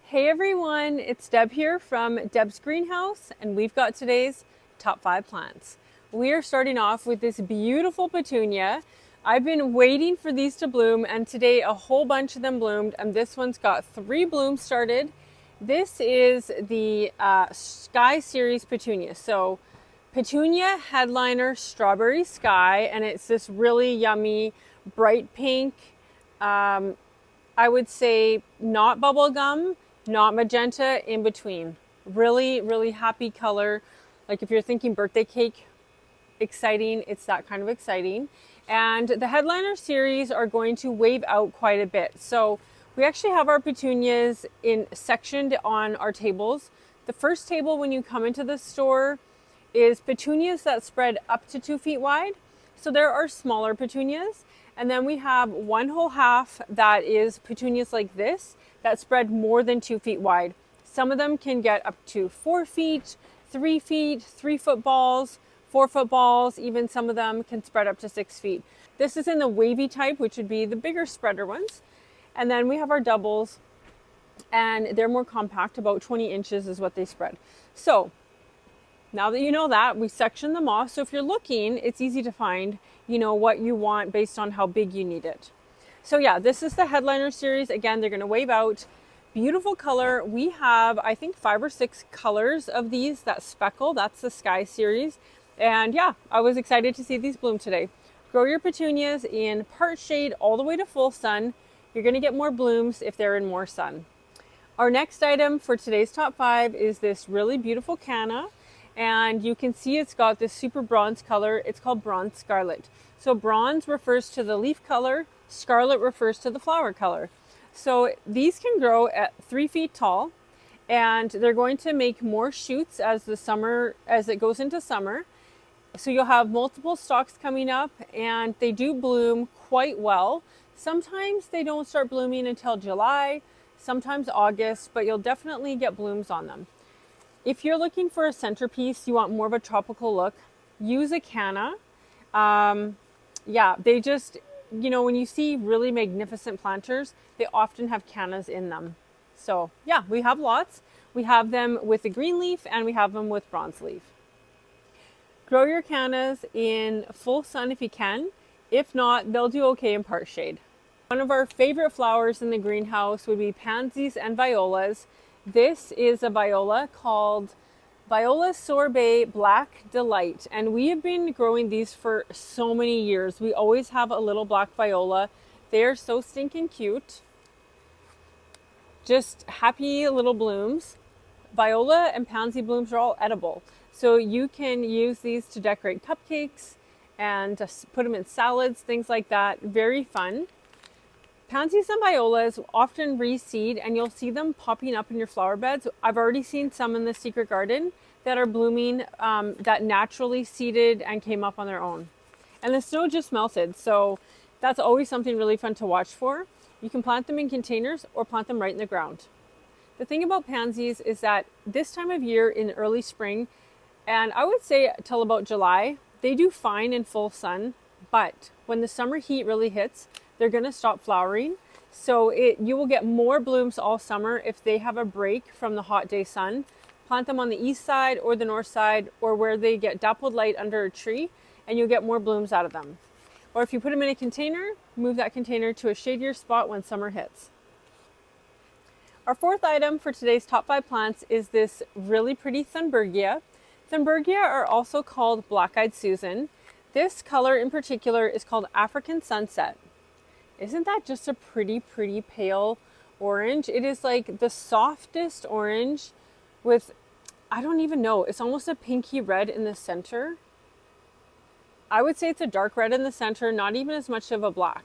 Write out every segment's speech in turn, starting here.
Hey everyone, it's Deb here from Deb's Greenhouse, and we've got today's top 5 plants. We are starting off with this beautiful petunia. I've been waiting for these to bloom, and today a whole bunch of them bloomed, and this one's got 3 blooms started. This is the Sky Series petunia. So Petunia Headliner Strawberry Sky, and it's this really yummy bright pink. I would say not bubblegum, not magenta, in between. Really, really happy color. Like if you're thinking birthday cake exciting, it's that kind of exciting. And the Headliner series are going to wave out quite a bit. So we actually have our petunias sectioned on our tables. The first table when you come into the store is petunias that spread up to 2 feet wide. So there are smaller petunias. And then we have one whole half that is petunias like this that spread more than 2 feet wide. Some of them can get up to 4 feet, 3 feet, 3-foot balls, 4-foot balls, even some of them can spread up to 6 feet. This is in the wavy type, which would be the bigger spreader ones. And then we have our doubles, and they're more compact, about 20 inches is what they spread. So now that you know that, we section them off. So if you're looking, it's easy to find, what you want based on how big you need it. So yeah, this is the Headliner series. Again, they're going to wave out. Beautiful color. We have, I think, 5 or 6 colors of these that speckle. That's the Sky series. And yeah, I was excited to see these bloom today. Grow your petunias in part shade all the way to full sun. You're going to get more blooms if they're in more sun. Our next item for today's top 5 is this really beautiful Canna. And you can see it's got this super bronze color. It's called Bronze Scarlet. So bronze refers to the leaf color. Scarlet refers to the flower color. So these can grow at 3 feet tall, and they're going to make more shoots as it goes into summer. So you'll have multiple stalks coming up, and they do bloom quite well. Sometimes they don't start blooming until July, sometimes August, but you'll definitely get blooms on them. If you're looking for a centerpiece, you want more of a tropical look, use a Canna. They just, when you see really magnificent planters, they often have Cannas in them. So yeah, we have lots. We have them with the green leaf, and we have them with bronze leaf. Grow your Cannas in full sun if you can. If not, they'll do okay in part shade. One of our favorite flowers in the greenhouse would be pansies and violas. This is a viola called Viola Sorbet Black Delight, and we have been growing these for so many years. We always have a little black viola. They are so stinking cute. Just happy little blooms. Viola and pansy blooms are all edible, so you can use these to decorate cupcakes and put them in salads, things like that. Very fun. Pansies and violas often reseed, and you'll see them popping up in your flower beds. I've already seen some in the secret garden that are blooming that naturally seeded and came up on their own. And the snow just melted, so that's always something really fun to watch for. You can plant them in containers or plant them right in the ground. The thing about pansies is that this time of year in early spring, and I would say till about July, they do fine in full sun, but when the summer heat really hits, they're going to stop flowering. So you will get more blooms all summer if they have a break from the hot day sun. Plant them on the east side or the north side, or where they get dappled light under a tree, and you'll get more blooms out of them. Or if you put them in a container, move that container to a shadier spot when summer hits. Our fourth item for today's top 5 plants is this really pretty Thunbergia. Thunbergia are also called Black-Eyed Susan. This color in particular is called African Sunset. Isn't that just a pretty, pretty pale orange? It is like the softest orange with, I don't even know, it's almost a pinky red in the center. I would say it's a dark red in the center, not even as much of a black.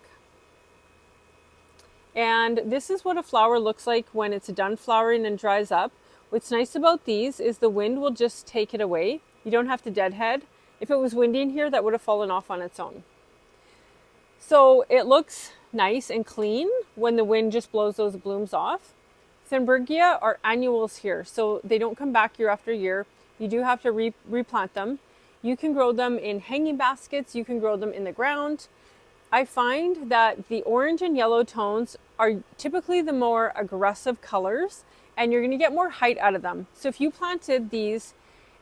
And this is what a flower looks like when it's done flowering and dries up. What's nice about these is the wind will just take it away. You don't have to deadhead. If it was windy in here, that would have fallen off on its own. So it looks nice and clean when the wind just blows those blooms off. Thunbergia are annuals here, so they don't come back year after year. You do have to replant them. You can grow them in hanging baskets. You can grow them in the ground. I find that the orange and yellow tones are typically the more aggressive colors, and you're going to get more height out of them. So if you planted these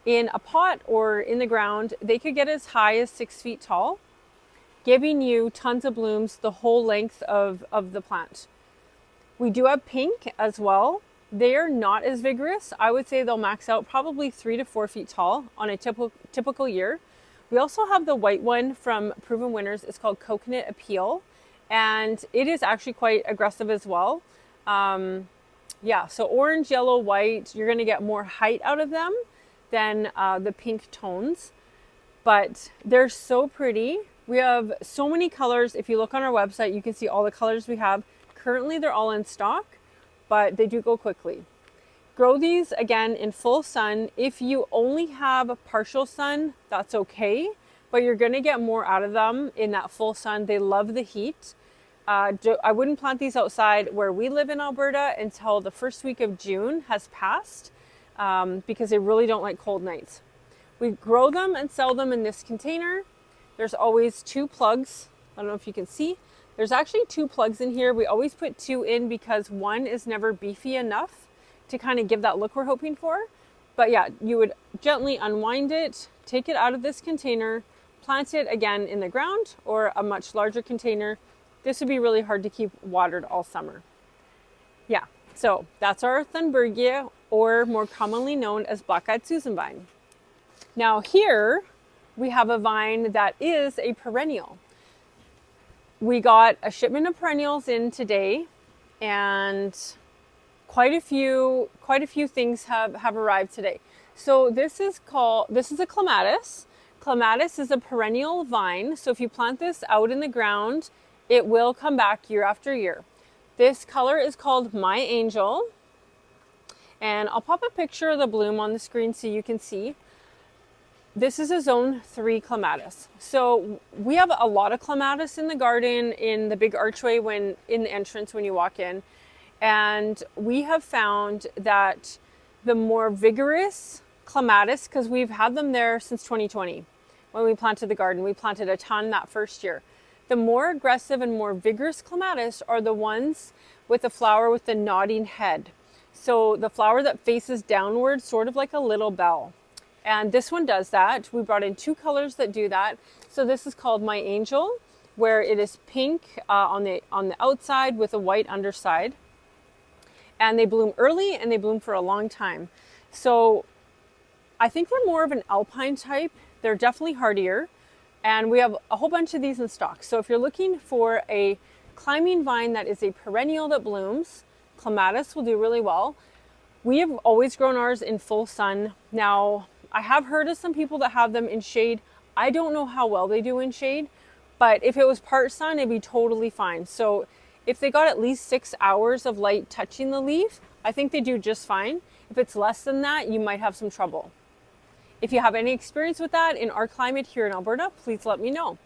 in a pot or in the ground, they could get as high as 6 feet tall, giving you tons of blooms the whole length of the plant. We do have pink as well. They are not as vigorous. I would say they'll max out probably 3 to 4 feet tall on a typical year. We also have the white one from Proven Winners. It's called Coconut Appeal, and it is actually quite aggressive as well. Yeah, so orange, yellow, white, you're gonna get more height out of them than the pink tones, but they're so pretty. We have so many colors. If you look on our website, you can see all the colors we have. Currently, they're all in stock, but they do go quickly. Grow these again in full sun. If you only have partial sun, that's okay, but you're gonna get more out of them in that full sun. They love the heat. I wouldn't plant these outside where we live in Alberta until the first week of June has passed, because they really don't like cold nights. We grow them and sell them in this container. There's always 2 plugs. I don't know if you can see. There's actually 2 plugs in here. We always put 2 in because one is never beefy enough to kind of give that look we're hoping for. But yeah, you would gently unwind it, take it out of this container, plant it again in the ground or a much larger container. This would be really hard to keep watered all summer. Yeah, so that's our Thunbergia, or more commonly known as black-eyed Susan vine. Now here we have a vine that is a perennial. We got a shipment of perennials in today, and quite a few things have arrived today. So this is a Clematis. Clematis is a perennial vine. So if you plant this out in the ground, it will come back year after year. This color is called My Angel. And I'll pop a picture of the bloom on the screen so you can see. This is a zone 3 Clematis. So we have a lot of Clematis in the garden, in the big archway in the entrance when you walk in. And we have found that the more vigorous Clematis, because we've had them there since 2020 when we planted the garden, we planted a ton that first year. The more aggressive and more vigorous Clematis are the ones with the flower with the nodding head. So the flower that faces downward, sort of like a little bell. And this one does that. We brought in 2 colors that do that. So this is called My Angel, where it is pink on the outside with a white underside. And they bloom early and they bloom for a long time. So I think they're more of an alpine type. They're definitely hardier. And we have a whole bunch of these in stock. So if you're looking for a climbing vine that is a perennial that blooms, Clematis will do really well. We have always grown ours in full sun. Now, I have heard of some people that have them in shade. I don't know how well they do in shade, but if it was part sun, it'd be totally fine. So if they got at least 6 hours of light touching the leaf, I think they do just fine. If it's less than that, you might have some trouble. If you have any experience with that in our climate here in Alberta, please let me know.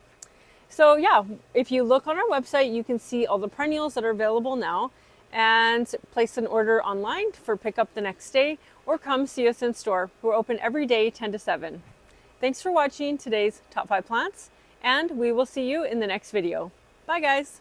So yeah, if you look on our website, you can see all the perennials that are available now, and place an order online for pickup the next day, or come see us in store. We're open every day 10 to 7. Thanks for watching today's Top 5 Plants, and we will see you in the next video. Bye guys.